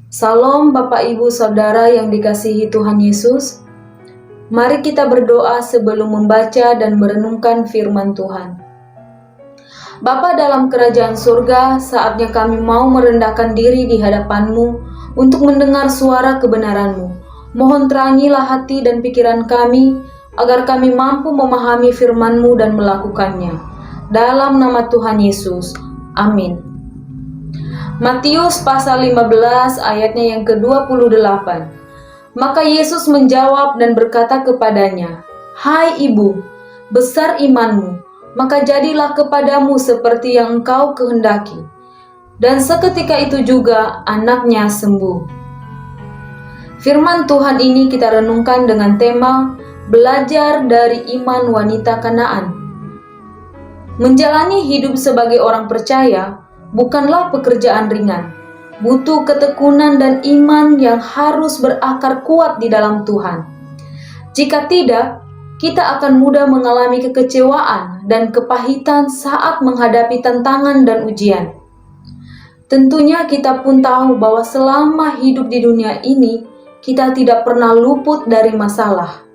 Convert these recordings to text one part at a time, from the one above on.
Salam Bapak Ibu Saudara yang dikasihi Tuhan Yesus. Mari kita berdoa sebelum membaca dan merenungkan firman Tuhan. Bapa dalam kerajaan surga, saatnya kami mau merendahkan diri di hadapan-Mu untuk mendengar suara kebenaran-Mu. Mohon terangilah hati dan pikiran kami, agar kami mampu memahami firman-Mu dan melakukannya. Dalam nama Tuhan Yesus, amin. Matius pasal 15 ayatnya yang ke-28. Maka Yesus menjawab dan berkata kepadanya, "Hai ibu, besar imanmu, maka jadilah kepadamu seperti yang engkau kehendaki." Dan seketika itu juga anaknya sembuh. Firman Tuhan ini kita renungkan dengan tema belajar dari iman wanita Kanaan. Menjalani hidup sebagai orang percaya bukanlah pekerjaan ringan. Butuh ketekunan dan iman yang harus berakar kuat di dalam Tuhan. Jika tidak, kita akan mudah mengalami kekecewaan dan kepahitan saat menghadapi tantangan dan ujian. Tentunya kita pun tahu bahwa selama hidup di dunia ini, kita tidak pernah luput dari masalah.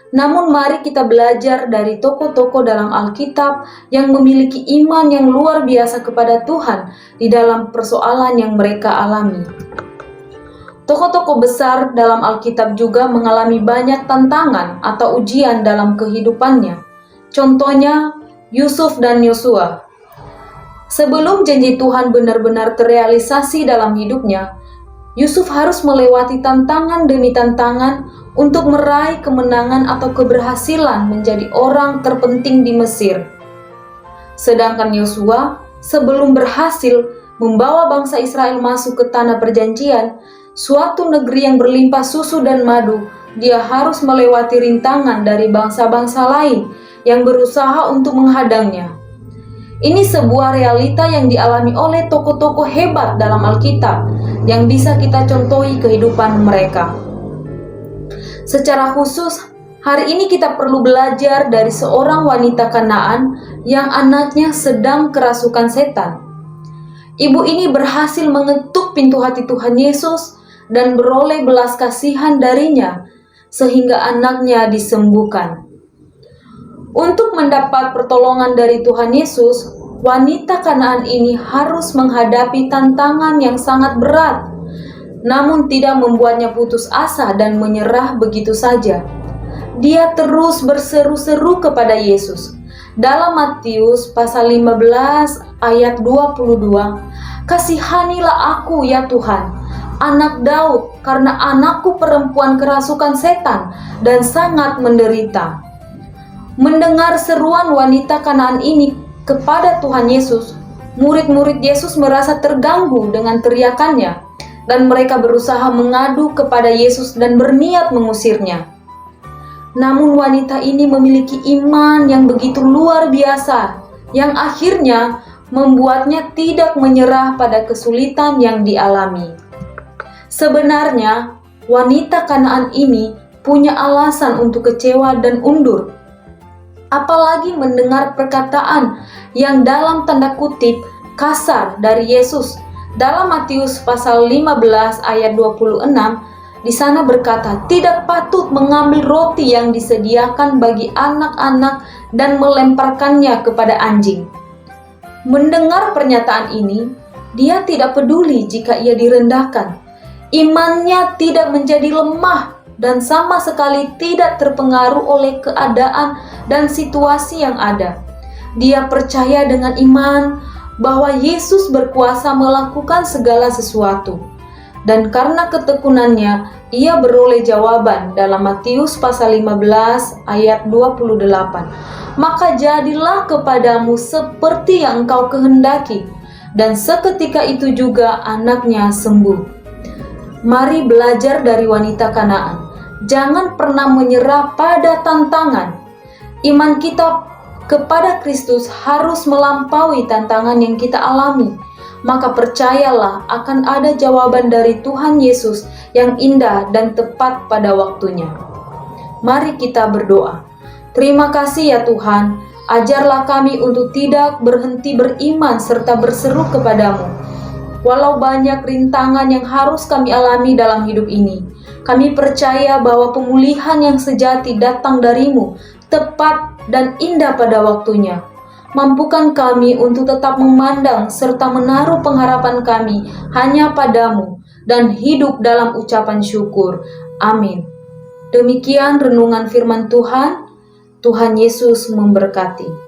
Namun mari kita belajar dari tokoh-tokoh dalam Alkitab yang memiliki iman yang luar biasa kepada Tuhan di dalam persoalan yang mereka alami. Tokoh-tokoh besar dalam Alkitab juga mengalami banyak tantangan atau ujian dalam kehidupannya. Contohnya Yusuf dan Yosua. Sebelum janji Tuhan benar-benar terrealisasi dalam hidupnya, Yusuf harus melewati tantangan demi tantangan untuk meraih kemenangan atau keberhasilan menjadi orang terpenting di Mesir. Sedangkan Yosua, sebelum berhasil membawa bangsa Israel masuk ke tanah perjanjian, suatu negeri yang berlimpah susu dan madu, dia harus melewati rintangan dari bangsa-bangsa lain yang berusaha untuk menghadangnya. Ini sebuah realita yang dialami oleh tokoh-tokoh hebat dalam Alkitab yang bisa kita contohi kehidupan mereka. Secara khusus, hari ini kita perlu belajar dari seorang wanita Kanaan yang anaknya sedang kerasukan setan. Ibu ini berhasil mengetuk pintu hati Tuhan Yesus dan beroleh belas kasihan darinya, sehingga anaknya disembuhkan. Untuk mendapat pertolongan dari Tuhan Yesus, wanita Kanaan ini harus menghadapi tantangan yang sangat berat, namun tidak membuatnya putus asa dan menyerah begitu saja. Dia terus berseru-seru kepada Yesus. Dalam Matius pasal 15 ayat 22, "Kasihanilah aku ya Tuhan, anak Daud, karena anakku perempuan kerasukan setan dan sangat menderita." Mendengar seruan wanita Kanaan ini kepada Tuhan Yesus, murid-murid Yesus merasa terganggu dengan teriakannya, dan mereka berusaha mengadu kepada Yesus dan berniat mengusirnya. Namun wanita ini memiliki iman yang begitu luar biasa, yang akhirnya membuatnya tidak menyerah pada kesulitan yang dialami. Sebenarnya, wanita Kanaan ini punya alasan untuk kecewa dan undur. Apalagi mendengar perkataan yang dalam tanda kutip kasar dari Yesus. Dalam Matius pasal 15 ayat 26, di sana berkata, "Tidak patut mengambil roti yang disediakan bagi anak-anak dan melemparkannya kepada anjing." Mendengar pernyataan ini, dia tidak peduli jika ia direndahkan. Imannya tidak menjadi lemah dan sama sekali tidak terpengaruh oleh keadaan dan situasi yang ada. Dia percaya dengan iman bahwa Yesus berkuasa melakukan segala sesuatu. Dan karena ketekunannya, ia beroleh jawaban dalam Matius pasal 15 ayat 28. "Maka jadilah kepadamu seperti yang engkau kehendaki." Dan seketika itu juga anaknya sembuh. Mari belajar dari wanita Kanaan. Jangan pernah menyerah pada tantangan. Iman kita kepada Kristus harus melampaui tantangan yang kita alami. Maka percayalah akan ada jawaban dari Tuhan Yesus yang indah dan tepat pada waktunya. Mari kita berdoa. Terima kasih ya Tuhan, ajarlah kami untuk tidak berhenti beriman serta berseru kepadamu. Walau banyak rintangan yang harus kami alami dalam hidup ini, kami percaya bahwa pemulihan yang sejati datang darimu, tepat dan indah pada waktunya. Mampukan kami untuk tetap memandang serta menaruh pengharapan kami hanya padamu dan hidup dalam ucapan syukur. Amin. Demikian renungan firman Tuhan. Tuhan Yesus memberkati.